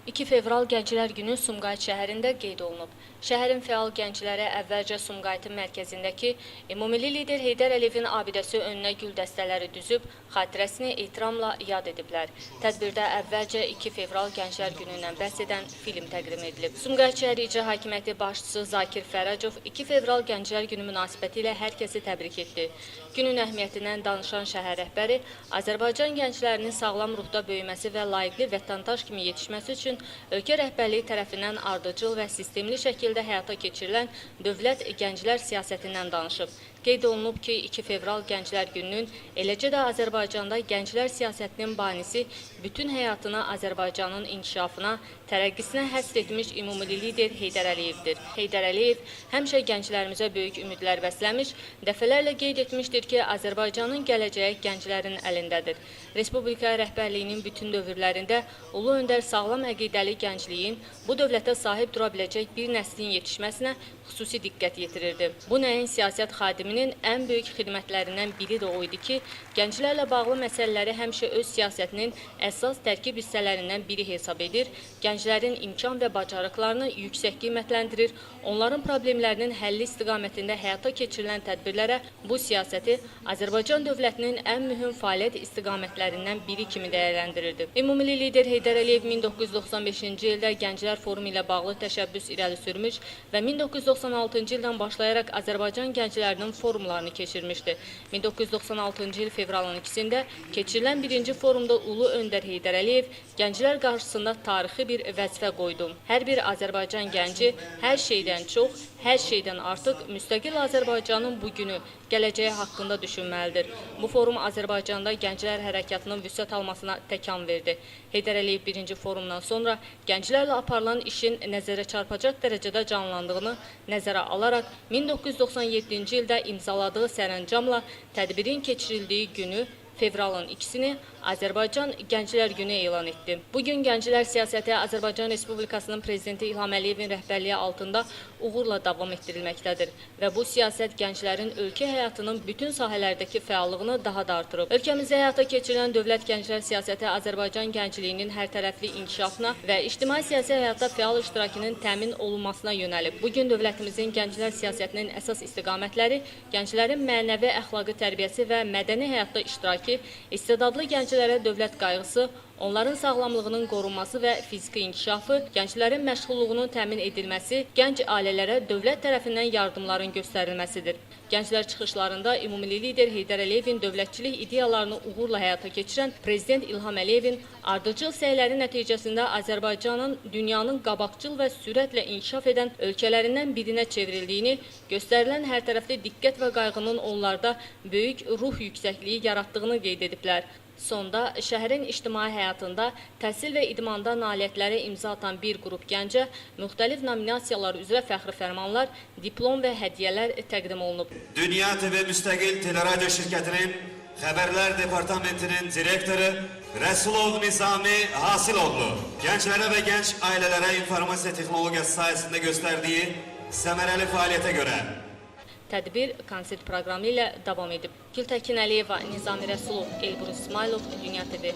2 fevral Gənclər Günü Sumqayıt şəhərində qeyd olunub. Şəhərin fəal gəncləri əvvəlcə Sumqayıtın mərkəzindəki Ümummilli lider Heydər Əliyevin abidəsi önünə gül dəstələri düzüb, xatirəsini ehtiramla yad ediblər. Tədbirdə əvvəlcə 2 fevral Gənclər Günündən bəhs edən film təqdim edilib. Sumqayıt şəhər İcra Hakimiyyəti başçısı Zakir Fərəcov 2 fevral Gənclər Günü münasibəti ilə hər kəsi təbrik etdi. Günün əhəmiyyətindən danışan şəhər rəhbəri Azərbaycan gənclərinin sağlam ruhda böyüməsi və layiqli vətəndaş kimi yetişməsi üçün ölkə rəhbərliyi tərəfindən ardıcıl və sistemli şəkildə həyata keçirilən dövlət gənclər siyasətindən danışıb. Qeyd olunub ki, 2 fevral Gənclər Gününün, eləcə də Azərbaycanda gənclər siyasətinin banisi bütün həyatını Azərbaycanın inkişafına, tərəqqisinə həsr etmiş ümumilli lider Heydər Əliyevdir. Heydər Əliyev həmişə gənclərimizə böyük ümidlər bəsləmiş, dəfələrlə qeyd etmişdir ki, Azərbaycanın gələcəyi gənclərin əlindədir. Respublika rəhbərliyinin bütün dövrlərində Ulu Öndər sağlam əqidəli gəncliyin bu dövlətə sahib dura biləcək bir nəslin yetişməsinə xüsusi diqqət yetirirdi. Bu nəyin siyasət xadiminin ən böyük xidmətlərindən biri də o idi ki, gənclərlə bağlı məsələləri həmişə öz siyasətinin əsas tərkib hissələrindən biri hesab edir, gənclərin imkan və bacarıqlarını yüksək qiymətləndirir, onların problemlərinin həlli istiqamətində həyata keçirilən tədbirlərə bu siyasəti Azərbaycan dövlətinin ən mühüm fəaliyyət istiqamətlərindən biri kimi dəyərləndirirdi. Ümumilli lider Heydər Əliyev 1995-ci ildə Gənclər Forumu ilə bağlı təşəbbüs irəli sürmüş və 1996-cı ildən başlayaraq Azərbaycan gənclərinin forumlarını keçirmişdi. 1996-cı il fevralın 2-sində keçirilən birinci forumda Ulu Öndər Heydər Əliyev gənclər qarşısında tarixi bir vəzifə qoydu. Hər bir Azərbaycan gənci hər şeydən çox, hər şeydən artıq müstəqil Azərbaycanın bugünü, gələcəyi haqqında düşünməlidir. Bu forum Azərbaycanda gənclər hərəkatının vüsət almasına təkan verdi. Heydər Əliyev birinci forumdan sonra gənclərlə aparılan işin nəzərə çarpacaq dərəcədə canlandığını nəzərə alaraq 1997-ci ildə imzaladığı sərəncamla tədbirin keçirildiyi günü fevralın 2-sini Azərbaycan Gənclər Günü elan etdi. Bugün gənclər siyasəti Azərbaycan Respublikasının Prezidenti İlham Əliyevin rəhbərliyi altında uğurla davam etdirilməkdədir və bu siyasət gənclərin ölkə həyatının bütün sahələrdəki fəallığını daha da artırıb. Ölkəmizdə həyata keçirilən dövlət gənclər siyasəti Azərbaycan gəncliyinin hərtərəfli inkişafına və ictimai-siyasi həyatda fəal iştirakının təmin olunmasına yönəlib. Bugün dövlətimizin gənclər siyasətinin əsas istiqamətləri gənclərin mənəvi əxlaqi tərbiyəsi və mədəni həyatda iştirakı, istedadlı gənclərə dövlət qayğısı, onların sağlamlığının qorunması və fiziki inkişafı, gənclərin məşğulluğunun təmin edilməsi, gənc ailələrə dövlət tərəfindən yardımların göstərilməsidir. Gənclər çıxışlarında ümumilli lider Heydər Əliyevin dövlətçilik ideyalarını uğurla həyata keçirən Prezident İlham Əliyevin ardıcıl səyləri nəticəsində Azərbaycanın dünyanın qabaqcıl və sürətlə inkişaf edən ölkələrindən birinə çevrildiyini, göstərilən hərtərəfli diqqət və qayğının onlarda böyük ruh yüksəkliyi yaratdığını qeyd ediblər. Sonda şəhərin ictimai həyatında təhsil və idmanda nailiyyətlərə imza atan bir qrup gəncə müxtəlif nominasiyalar üzrə fəxri fərmanlar, diplom və hədiyyələr təqdim olunub. Dünya TV Müstəqil Teleradyo Şirkətinin Xəbərlər Departamentinin direktoru Rəsulov Nizami Hasiloğlu gənclərə və gənc ailələrə informasiya texnologiyası sayəsində göstərdiyi səmərəli fəaliyyətə görə Tədbir konsert proqramı ilə davam edib. Gültəkin Əliyeva, Nizami Rəsulov, Elbrus İsmailov, Dünya TV.